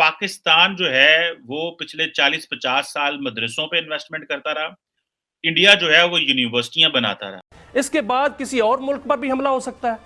पाकिस्तान जो है वो पिछले 40-50 साल मदरसों पे इन्वेस्टमेंट करता रहा। इंडिया जो है वो यूनिवर्सिटियां बनाता रहा। इसके बाद किसी और मुल्क पर भी हमला हो सकता है।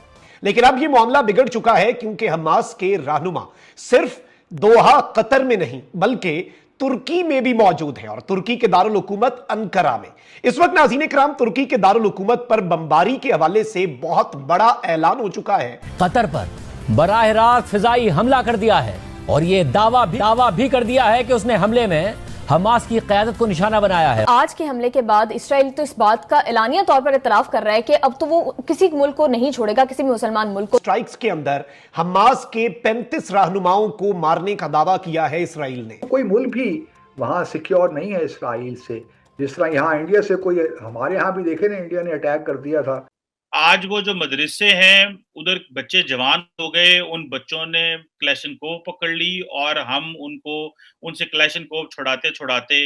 लेकिन अब यह मामला बिगड़ चुका है क्योंकि हमास के रहनुमा सिर्फ दोहा कतर में नहीं बल्कि तुर्की में भी मौजूद है और तुर्की के दारुल हुकूमत अंकारा में। इस वक्त नाज़रीन कराम तुर्की के दारुल हुकूमत पर बमबारी के हवाले से बहुत बड़ा ऐलान हो चुका है। कतर पर बराह रास्त फिजाई हमला कर दिया है और ये दावा भी कर दिया है कि उसने हमले में हमास की क़यादत को निशाना बनाया है। आज के हमले के बाद इसराइल तो इस बात का एलानिया तौर पर इतराफ कर रहा है कि अब तो वो किसी मुल्क को नहीं छोड़ेगा, किसी भी मुसलमान मुल्क को। स्ट्राइक्स के अंदर हमास के 35 रहनुमाओं को मारने का दावा किया है इसराइल ने। कोई मुल्क भी वहां सिक्योर नहीं है इसराइल से। जिस तरह यहाँ इंडिया से कोई, हमारे यहाँ भी देखे ना, इंडिया ने अटैक कर दिया था। आज वो जो मदरसे हैं उधर बच्चे जवान हो गए, उन बच्चों ने क्लैशनकोव पकड़ ली और हम उनसे क्लैशनकोव छुड़ाते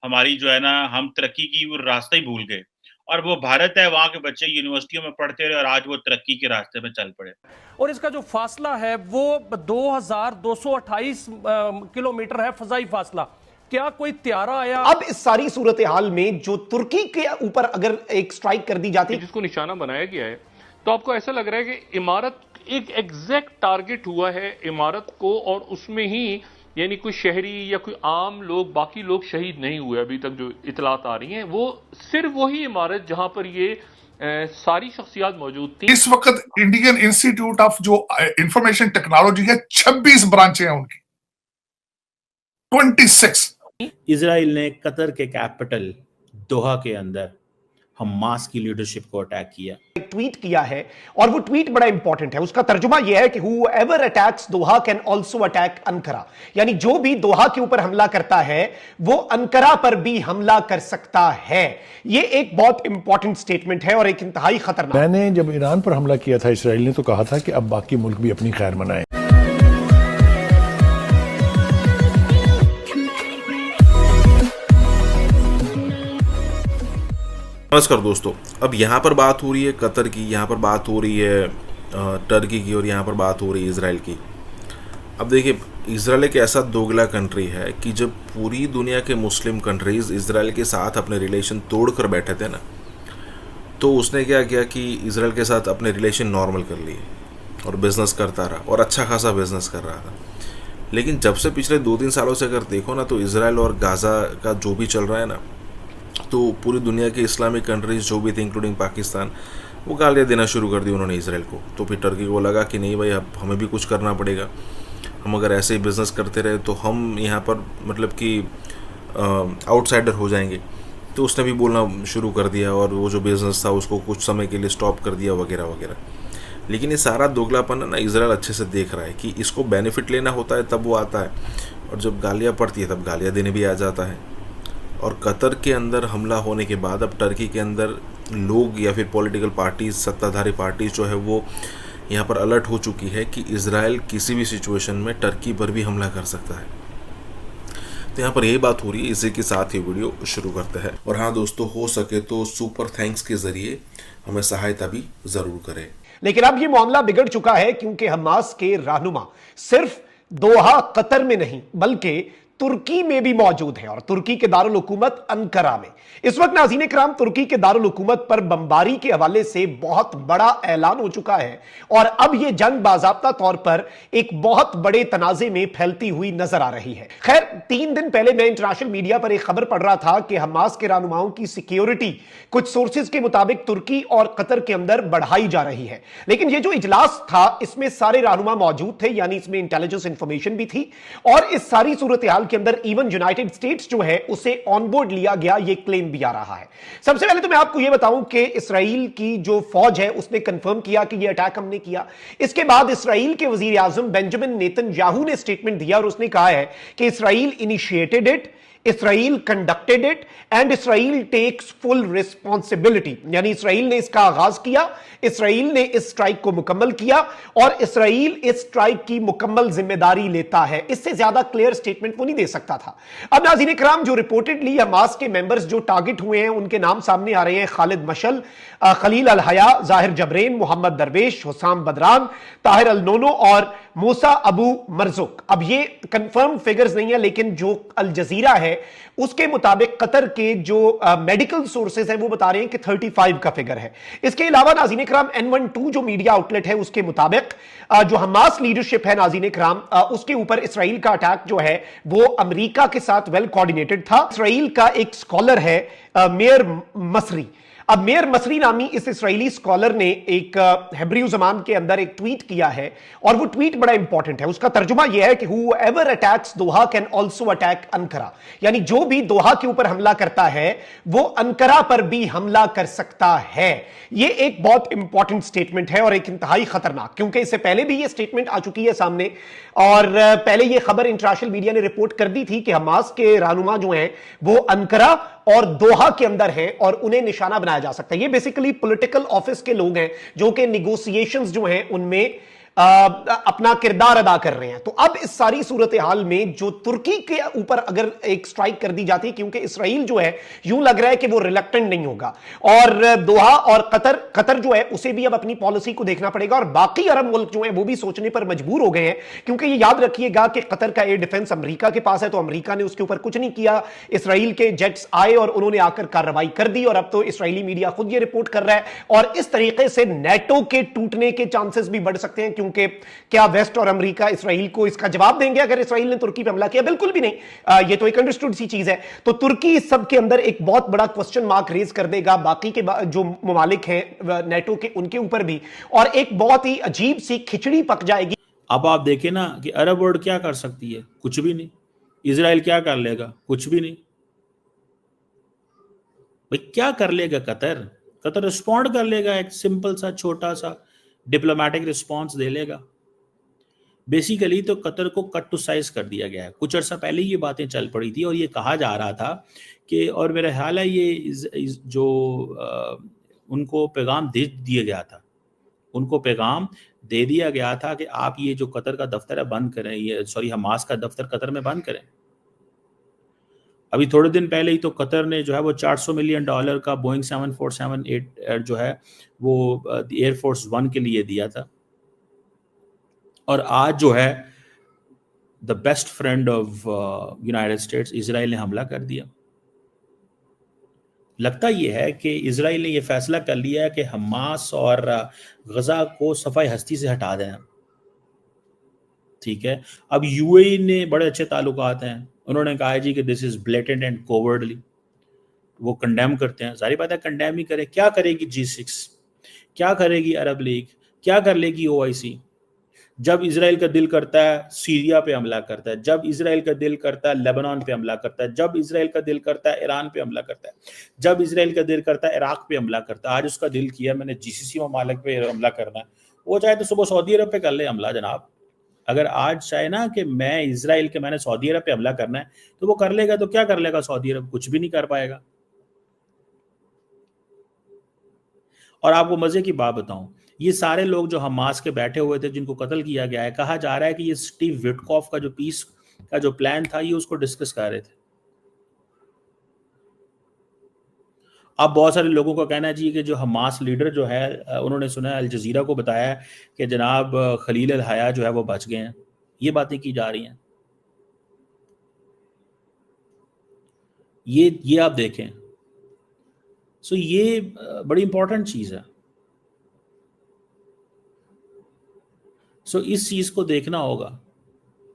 हमारी जो है ना, हम तरक्की की वो रास्ता ही भूल गए। और वो भारत है, वहां के बच्चे यूनिवर्सिटियों में पढ़ते रहे और आज वो तरक्की के रास्ते में चल पड़े। और इसका जो फासला है वो 2228 किलोमीटर है, फजाई फासला। क्या कोई त्यारा आया? अब इस सारी सूरत हाल में जो तुर्की के ऊपर अगर एक स्ट्राइक कर दी जाती, जिसको निशाना बनाया गया है, तो आपको ऐसा लग रहा है कि इमारत एक एग्जैक्ट टारगेट हुआ है इमारत को, और उसमें ही यानी कोई शहरी या कोई आम लोग, बाकी लोग शहीद नहीं हुए अभी तक जो इतलात आ रही हैं। वो सिर्फ वही इमारत जहां पर ये सारी शख्सियात मौजूद थी। इस वक्त इंडियन इंस्टीट्यूट ऑफ जो इंफॉर्मेशन टेक्नोलॉजी है, 26 ब्रांचें हैं उनकी, 26। इजराइल ने कतर के कैपिटल दोहा के अंदर हमास की लीडरशिप को अटैक किया। एक ट्वीट किया है और वो ट्वीट बड़ा इंपॉर्टेंट है। उसका तर्जुमा यह है कि whoever attacks Doha can also attack Ankara, यानी जो भी दोहा के ऊपर हमला करता है वो अंकारा पर भी हमला कर सकता है। ये एक बहुत इंपॉर्टेंट स्टेटमेंट है और एक इंतहाई खतरनाक। मैंने जब ईरान पर हमला किया था इसराइल ने, तो कहा था कि अब बाकी मुल्क भी अपनी खैर मनाएं। नमस्कार दोस्तों, अब यहाँ पर बात हो रही है कतर की, यहाँ पर बात हो रही है टर्की की और यहाँ पर बात हो रही है इजराइल की। अब देखिए, इजराइल एक ऐसा दोगला कंट्री है कि जब पूरी दुनिया के मुस्लिम कंट्रीज इजराइल के साथ अपने रिलेशन तोड़ कर बैठे थे ना, तो उसने क्या किया कि इजराइल के साथ अपने रिलेशन नॉर्मल कर लिए और बिज़नेस करता रहा और अच्छा खासा बिज़नेस कर रहा था। लेकिन जब से पिछले 2-3 सालों से अगर देखो ना, तो इजराइल और गाज़ा का जो भी चल रहा है ना, तो पूरी दुनिया के इस्लामिक कंट्रीज़ जो भी थे इंक्लूडिंग पाकिस्तान, वो गालियाँ देना शुरू कर दी उन्होंने इसराइल को। तो फिर टर्की को लगा कि नहीं भाई, अब हमें भी कुछ करना पड़ेगा। हम अगर ऐसे ही बिज़नेस करते रहे तो हम यहाँ पर मतलब कि आउटसाइडर हो जाएंगे। तो उसने भी बोलना शुरू कर दिया और वो जो बिज़नेस था उसको कुछ समय के लिए स्टॉप कर दिया वगैरह वगैरह। लेकिन ये सारा दोगलापन ना इजराइल अच्छे से देख रहा है कि इसको बेनिफिट लेना होता है तब वो आता है, और जब गालियाँ पड़ती है तब गालियाँ देने भी आ जाता है। और कतर के अंदर हमला होने के बाद अब टर्की के अंदर लोग या फिर पॉलिटिकल पार्टीज, सत्ताधारी पार्टीज जो है वो यहाँ पर अलर्ट हो चुकी है कि इजराइल किसी भी सिचुएशन में टर्की पर भी हमला कर सकता है। तो यहाँ पर यही बात हो रही है। इसी के साथ ये वीडियो शुरू करते हैं। और हाँ दोस्तों, हो सके तो सुपर थैंक्स के जरिए हमें सहायता भी ज़रूर करें। लेकिन अब ये मामला बिगड़ चुका है क्योंकि हमास के रहनुमा सिर्फ दोहा कतर में नहीं बल्कि तुर्की में भी मौजूद है और तुर्की के दारुल हुकूमत अंकारा में। इस वक्त नाज़रीन कराम तुर्की के दारुल हुकूमत पर बमबारी के हवाले से बहुत बड़ा ऐलान हो चुका है और अब यह जंग बाज़ाब्ता तौर पर एक बहुत बड़े तनाज़े में फैलती हुई नजर आ रही है। खैर, 3 दिन पहले मैं इंटरनेशनल मीडिया पर एक खबर पढ़ रहा था कि हमास के रहनुमाओं की सिक्योरिटी कुछ सोर्सेज के मुताबिक तुर्की और कतर के अंदर बढ़ाई जा रही है। लेकिन यह जो इजलास था इसमें सारे रहनुमा मौजूद थे, यानी इसमें इंटेलिजेंस इंफॉर्मेशन भी थी और इस सारी सूरत हाल के अंदर इवन यूनाइटेड स्टेट्स जो है उसे ऑन बोर्ड लिया गया, ये क्लेम भी आ रहा है। सबसे पहले तो मैं आपको यह बताऊं कि इसराइल की जो फौज है उसने कंफर्म किया कि यह अटैक हमने किया। इसके बाद इसराइल के वजीर आजम बेंजामिन नेतन्याहू ने स्टेटमेंट दिया और उसने कहा है कि Israel initiated it, Israel conducted it and Israel takes full responsibility. यानी इसराइल ने इसका आगाज किया, इसराइल ने इस स्ट्राइक को मुकम्मल किया और इसराइल इस स्ट्राइक की मुकम्मल जिम्मेदारी लेता है। इससे ज्यादा क्लियर स्टेटमेंट वो नहीं दे सकता था। अब नाज़रीन इकराम, जो रिपोर्टेडली हमास के मेंबर्स जो टारगेट हुए हैं उनके नाम सामने आ रहे हैं। खालिद मशल, खलील अल हया, जाहिर जबरेन, मोहम्मद दरवेश, हुसाम बदरान, ताहिर अल नोनो और मूसा अबू मरजुक। अब ये कंफर्म फिगर्स नहीं है, लेकिन जो अल जजीरा है उसके मुताबिक कतर के जो मेडिकल सोर्सेज हैं वो बता रहे हैं कि 35 का फिगर है। इसके अलावा नाज़रीन इकराम N12 जो मीडिया आउटलेट है उसके मुताबिक जो हमास लीडरशिप है नाज़रीन इकराम, उसके ऊपर इसराइल का अटैक जो है वो अमेरिका के साथ वेल कोऑर्डिनेटेड था। इसराइल का एक स्कॉलर है मेयर मसरी। अब मेयर मसरी नामी इस इसराइली स्कॉलर ने एक हिब्रू ज़बान के अंदर एक ट्वीट किया है और वो ट्वीट बड़ा इंपॉर्टेंट है। उसका तर्जुमा यह है कि whoever attacks Doha can also attack Ankara. यानी जो भी दोहा के ऊपर हमला करता है वो अंकरा पर भी हमला कर सकता है। ये एक बहुत इंपॉर्टेंट स्टेटमेंट है और एक इंतहाई खतरनाक, क्योंकि इससे पहले भी ये स्टेटमेंट आ चुकी है सामने और पहले ये खबर इंटरनेशनल मीडिया ने रिपोर्ट कर दी थी कि हमास के रहनुमा जो हैं वो अंकरा और दोहा के अंदर हैं और उन्हें निशाना बनाया जा सकता है। ये बेसिकली पॉलिटिकल ऑफिस के लोग हैं जो कि निगोशिएशंस जो हैं उनमें अपना किरदार अदा कर रहे हैं। तो अब इस सारी सूरत हाल में जो तुर्की के ऊपर अगर एक स्ट्राइक कर दी जाती है, क्योंकि इसराइल जो है यूं लग रहा है कि वो रिलक्टेंट नहीं होगा और दोहा और कतर जो है उसे भी अब अपनी पॉलिसी को देखना पड़ेगा और बाकी अरब मुल्क जो है वो भी सोचने पर मजबूर हो गए हैं। क्योंकि ये याद रखिएगा कि कतर का एयर डिफेंस अमेरिका के पास है, तो अमेरिका ने उसके ऊपर कुछ नहीं किया। इसराइल के जेट्स आए और उन्होंने आकर कार्रवाई कर दी और अब तो इसराइली मीडिया खुद ये रिपोर्ट कर रहा है और इस तरीके से नेटो के टूटने के चांसेस भी बढ़ सकते हैं। क्योंकि क्या वेस्ट और अमेरिका इसराइल को इसका जवाब देंगे अगर इसराइल ने तुर्की पर हमला किया? बिल्कुल भी नहीं। ये तो एक अंडरस्टूड सी चीज है। तो तुर्की इस सब के अंदर एक बहुत बड़ा क्वेश्चन मार्क रेज कर देगा बाकी के जो ममालिक हैं नेटो के, उनके ऊपर भी, और एक बहुत ही अजीब सी खिचड़ी पक जाएगी। अब आप देखें ना कि अरब वर्ल्ड क्या कर सकती है? कुछ भी नहीं। इजराइल क्या कर लेगा? कुछ भी नहीं। भाई क्या कर लेगा कतर? कतर रिस्पॉन्ड कर लेगा, एक सिंपल सा छोटा सा डिप्लोमेटिक रिस्पॉन्स दे लेगा। बेसिकली तो कतर को कट टू साइज कर दिया गया है। कुछ अर्सा पहले ये बातें चल पड़ी थी और ये कहा जा रहा था कि, और मेरा ख्याल है ये जो उनको पैगाम दे दिया गया था, उनको पैगाम दे दिया गया था कि आप ये जो कतर का दफ्तर है बंद करें, ये हमास का दफ्तर कतर में बंद करें। अभी थोड़े दिन पहले ही तो कतर ने जो है वो $400 मिलियन का बोइंग 747-8 जो है वो एयरफोर्स 1 के लिए दिया था। और आज जो है the best friend of United states Israel ने हमला कर दिया। लगता यह है कि इजराइल ने यह फैसला कर लिया है कि हमास और गजा को सफाई हस्ती से हटा देना। ठीक है, अब यूएई ने बड़े अच्छे ताल्लुकात हैं, उन्होंने कहा जी कि this is blatant and cowardly, वो कंडेम करते हैं। सारी बात है, कंडेम ही करें। क्या करेगी G6, क्या करेगी अरब लीग, क्या कर लेगी OIC? जब इजराइल का दिल करता है सीरिया पे हमला करता है, जब इजराइल का दिल करता है लेबनान पे हमला करता है, जब इजराइल का दिल करता है ईरान पे हमला करता है, जब इजराइल का दिल करता है इराक पे हमला करता है। आज उसका दिल किया मैंने GCC ममालिक पे हमला करना है, वो चाहे तो सुबह सऊदी अरब पे कर ले हमला जनाब। अगर आज चाहे ना कि मैंने सऊदी अरब पे हमला करना है तो वो कर लेगा। तो क्या कर लेगा सऊदी अरब? कुछ भी नहीं कर पाएगा। और आपको मजे की बात बताऊं, ये सारे लोग जो हमास के बैठे हुए थे जिनको कत्ल किया गया है, कहा जा रहा है कि ये स्टीव विटकॉफ का जो पीस का जो प्लान था ये उसको डिस्कस कर रहे थे। अब बहुत सारे लोगों का कहना है जी कि जो हमास लीडर जो है उन्होंने सुना है, अल जजीरा को बताया कि जनाब खलील अल हया जो है वो बच गए हैं। ये बातें की जा रही हैं। ये आप देखें। सो ये बड़ी इंपॉर्टेंट चीज है। सो इस चीज को देखना होगा